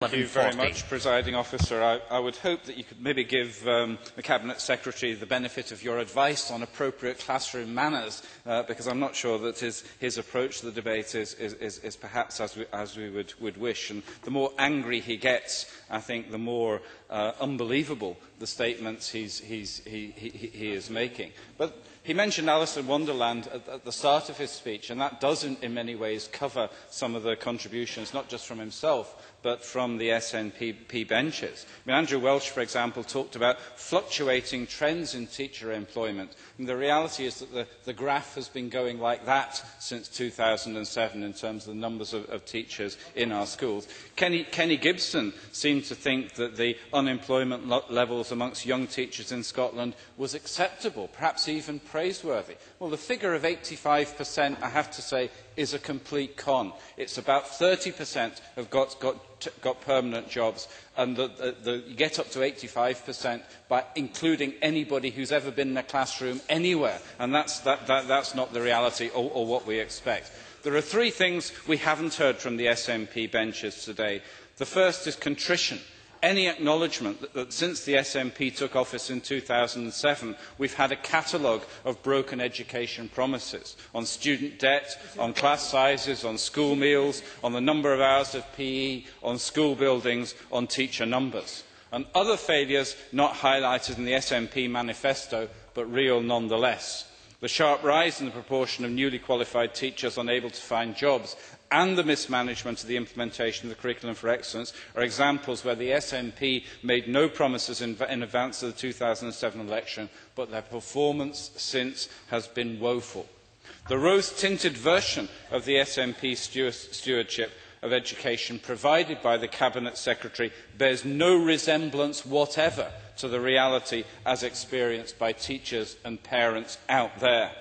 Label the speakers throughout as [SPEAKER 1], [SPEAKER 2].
[SPEAKER 1] Thank you very much, Presiding Officer. I would hope that you could maybe give the Cabinet Secretary the benefit of your advice on appropriate classroom manners, because I'm not sure that his approach to the debate is perhaps as we would wish. And the more angry he gets, I think, the more unbelievable the statements he is making. But he mentioned Alice in Wonderland at the start of his speech, and that does in many ways cover some of the contributions, not just from himself, but from the SNP benches. Andrew Welsh, for example, talked about fluctuating trends in teacher employment. And the reality is that the graph has been going like that since 2007 in terms of the numbers of teachers in our schools. Kenny Gibson seemed to think that the unemployment levels amongst young teachers in Scotland was acceptable, perhaps even praiseworthy. Well, the figure of 85%, I have to say, is a complete con. It's about 30% have got permanent jobs, and you get up to 85% by including anybody who's ever been in a classroom anywhere, and that's not the reality or what we expect. There are three things we haven't heard from the SNP benches today. The first is contrition. Any acknowledgement that since the SNP took office in 2007, we've had a catalogue of broken education promises on student debt, on class sizes, on school meals, on the number of hours of PE, on school buildings, on teacher numbers. And other failures not highlighted in the SNP manifesto, but real nonetheless. The sharp rise in the proportion of newly qualified teachers unable to find jobs and the mismanagement of the implementation of the Curriculum for Excellence are examples where the SNP made no promises in advance of the 2007 election, but their performance since has been woeful. The rose-tinted version of the SNP stewardship of education provided by the Cabinet Secretary bears no resemblance whatever to the reality as experienced by teachers and parents out there.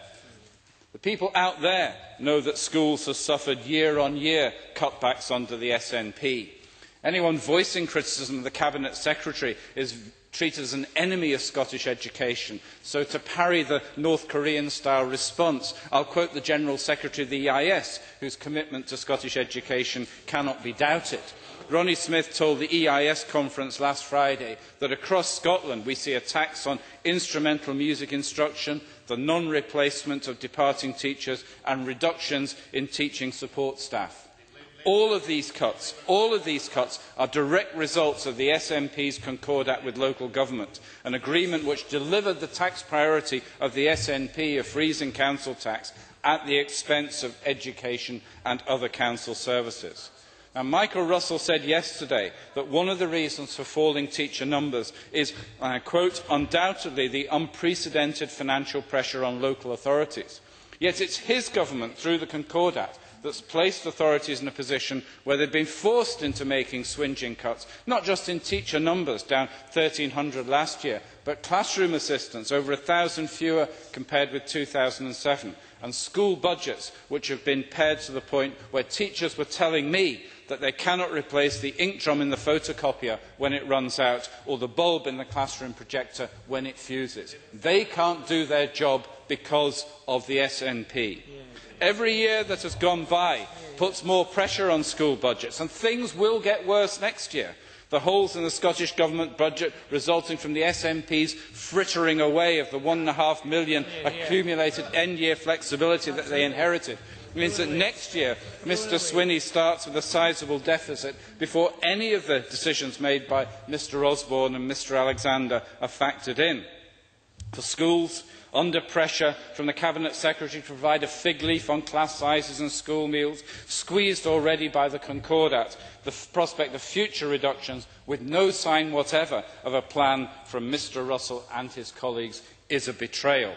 [SPEAKER 1] The people out there know that schools have suffered year-on-year cutbacks under the SNP. Anyone voicing criticism of the Cabinet Secretary is treated as an enemy of Scottish education. So to parry the North Korean-style response, I'll quote the General Secretary of the EIS, whose commitment to Scottish education cannot be doubted. Ronnie Smith told the EIS conference last Friday that across Scotland we see a tax on instrumental music instruction, the non-replacement of departing teachers and reductions in teaching support staff. All of these cuts are direct results of the SNP's concordat with local government, an agreement which delivered the tax priority of the SNP of freezing council tax at the expense of education and other council services. And Michael Russell said yesterday that one of the reasons for falling teacher numbers is, and I quote, undoubtedly the unprecedented financial pressure on local authorities. Yet it's his government, through the Concordat, that's placed authorities in a position where they've been forced into making swingeing cuts, not just in teacher numbers, down 1,300 last year, but classroom assistants, over 1,000 fewer compared with 2007, and school budgets, which have been pared to the point where teachers were telling me that they cannot replace the ink drum in the photocopier when it runs out, or the bulb in the classroom projector when it fuses. They can't do their job because of the SNP. Every year that has gone by puts more pressure on school budgets, and things will get worse next year. The holes in the Scottish Government budget resulting from the SNP's frittering away of the £1.5 million accumulated end-year flexibility that they inherited means that next year Mr Swinney starts with a sizeable deficit before any of the decisions made by Mr Osborne and Mr Alexander are factored in. For schools, under pressure from the Cabinet Secretary to provide a fig leaf on class sizes and school meals, squeezed already by the Concordat, the prospect of future reductions with no sign whatever of a plan from Mr Russell and his colleagues is a betrayal.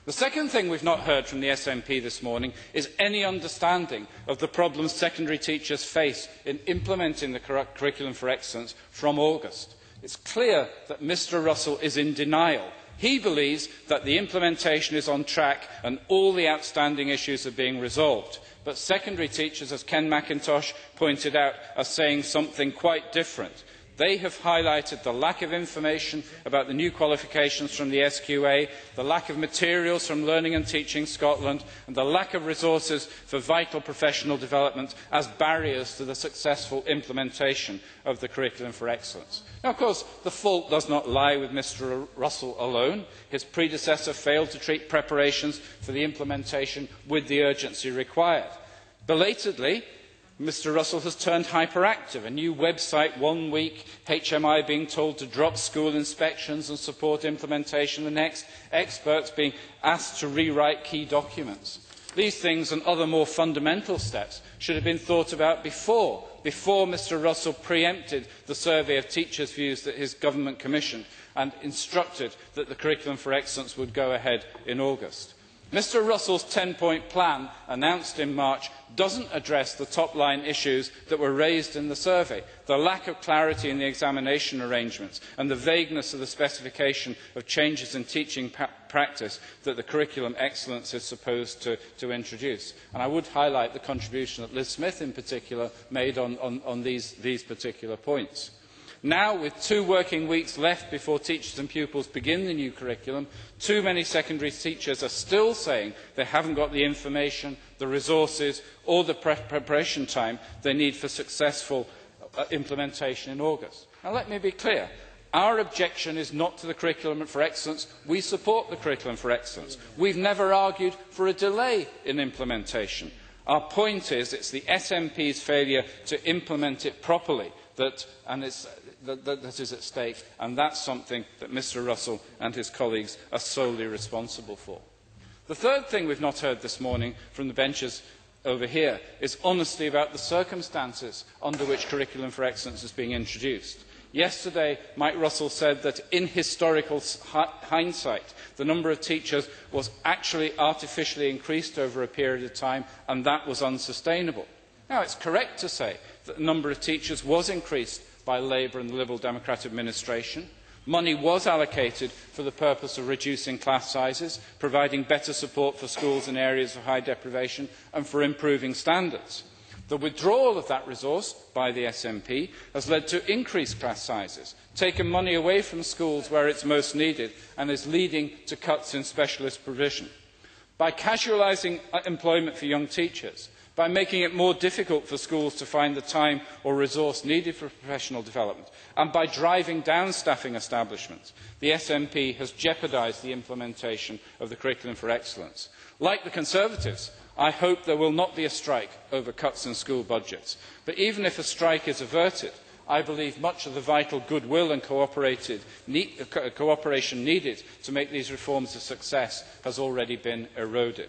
[SPEAKER 1] The second thing we've not heard from the SNP this morning is any understanding of the problems secondary teachers face in implementing the Curriculum for Excellence from August. It's clear that Mr Russell is in denial. He believes that the implementation is on track and all the outstanding issues are being resolved. But secondary teachers, as Ken McIntosh pointed out, are saying something quite different. They have highlighted the lack of information about the new qualifications from the SQA, the lack of materials from Learning and Teaching Scotland, and the lack of resources for vital professional development as barriers to the successful implementation of the Curriculum for Excellence. Now, of course, the fault does not lie with Mr Russell alone. His predecessor failed to treat preparations for the implementation with the urgency required. Belatedly, Mr Russell has turned hyperactive. A new website one week, HMI being told to drop school inspections and support implementation the next, experts being asked to rewrite key documents. These things and other more fundamental steps should have been thought about before Mr Russell preempted the survey of teachers' views that his government commissioned and instructed that the Curriculum for Excellence would go ahead in August. Mr Russell's 10-point plan, announced in March, doesn't address the top-line issues that were raised in the survey, the lack of clarity in the examination arrangements and the vagueness of the specification of changes in teaching practice that the Curriculum Excellence is supposed to introduce. And I would highlight the contribution that Liz Smith in particular made on these particular points. Now, with 2 working weeks left before teachers and pupils begin the new curriculum, too many secondary teachers are still saying they haven't got the information, the resources or the preparation time they need for successful implementation in August. Now, let me be clear. Our objection is not to the Curriculum for Excellence. We support the Curriculum for Excellence. We've never argued for a delay in implementation. Our point is it's the SNP's failure to implement it properly that is at stake, and that's something that Mr Russell and his colleagues are solely responsible for. The third thing we've not heard this morning from the benches over here is honesty about the circumstances under which Curriculum for Excellence is being introduced. Yesterday, Mike Russell said that in historical hindsight, the number of teachers was actually artificially increased over a period of time, and that was unsustainable. Now, it's correct to say that the number of teachers was increased by Labour and the Liberal Democrat administration. Money was allocated for the purpose of reducing class sizes, providing better support for schools in areas of high deprivation, and for improving standards. The withdrawal of that resource by the SNP has led to increased class sizes, taken money away from schools where it's most needed, and is leading to cuts in specialist provision. By casualising employment for young teachers, by making it more difficult for schools to find the time or resource needed for professional development, and by driving down staffing establishments, the SNP has jeopardised the implementation of the Curriculum for Excellence. Like the Conservatives, I hope there will not be a strike over cuts in school budgets. But even if a strike is averted, I believe much of the vital goodwill and cooperation needed to make these reforms a success has already been eroded.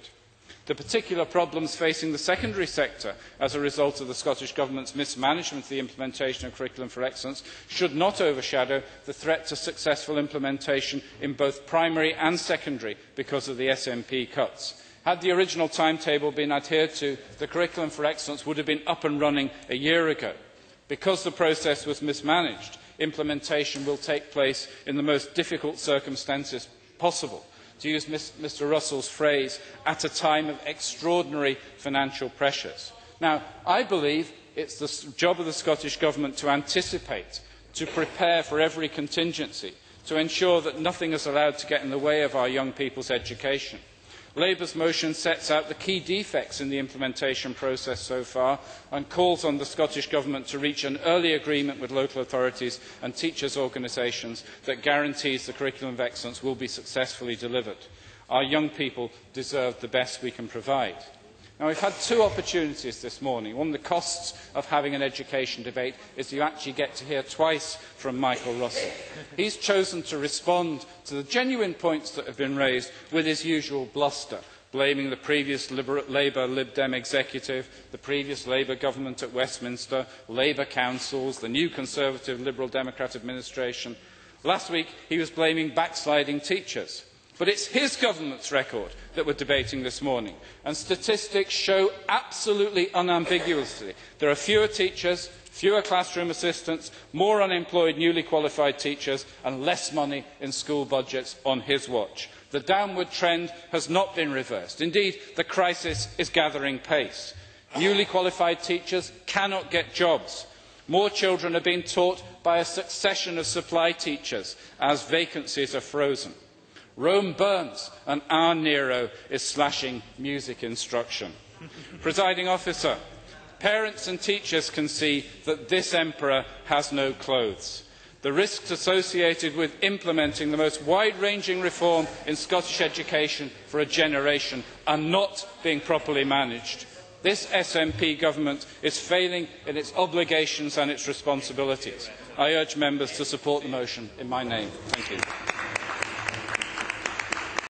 [SPEAKER 1] The particular problems facing the secondary sector as a result of the Scottish Government's mismanagement of the implementation of Curriculum for Excellence should not overshadow the threat to successful implementation in both primary and secondary because of the SNP cuts. Had the original timetable been adhered to, the Curriculum for Excellence would have been up and running a year ago. Because the process was mismanaged, implementation will take place in the most difficult circumstances possible. To use Mr Russell's phrase, at a time of extraordinary financial pressures. Now, I believe it's the job of the Scottish Government to anticipate, to prepare for every contingency, to ensure that nothing is allowed to get in the way of our young people's education. Labour's motion sets out the key defects in the implementation process so far and calls on the Scottish Government to reach an early agreement with local authorities and teachers' organisations that guarantees the Curriculum of Excellence will be successfully delivered. Our young people deserve the best we can provide. Now, we've had 2 opportunities this morning. One of the costs of having an education debate is you actually get to hear twice from Michael Russell. He's chosen to respond to the genuine points that have been raised with his usual bluster, blaming the previous Labour Lib Dem executive, the previous Labour government at Westminster, Labour councils, the new Conservative Liberal Democrat administration. Last week, he was blaming backsliding teachers. But it's his government's record that we're debating this morning, and statistics show absolutely unambiguously there are fewer teachers, fewer classroom assistants, more unemployed newly qualified teachers and less money in school budgets on his watch. The downward trend has not been reversed. Indeed, the crisis is gathering pace. Newly qualified teachers cannot get jobs. More children are being taught by a succession of supply teachers as vacancies are frozen. Rome burns and our Nero is slashing music instruction. Presiding officer, parents and teachers can see that this emperor has no clothes. The risks associated with implementing the most wide-ranging reform in Scottish education for a generation are not being properly managed. This SNP government is failing in its obligations and its responsibilities. I urge members to support the motion in my name. Thank you.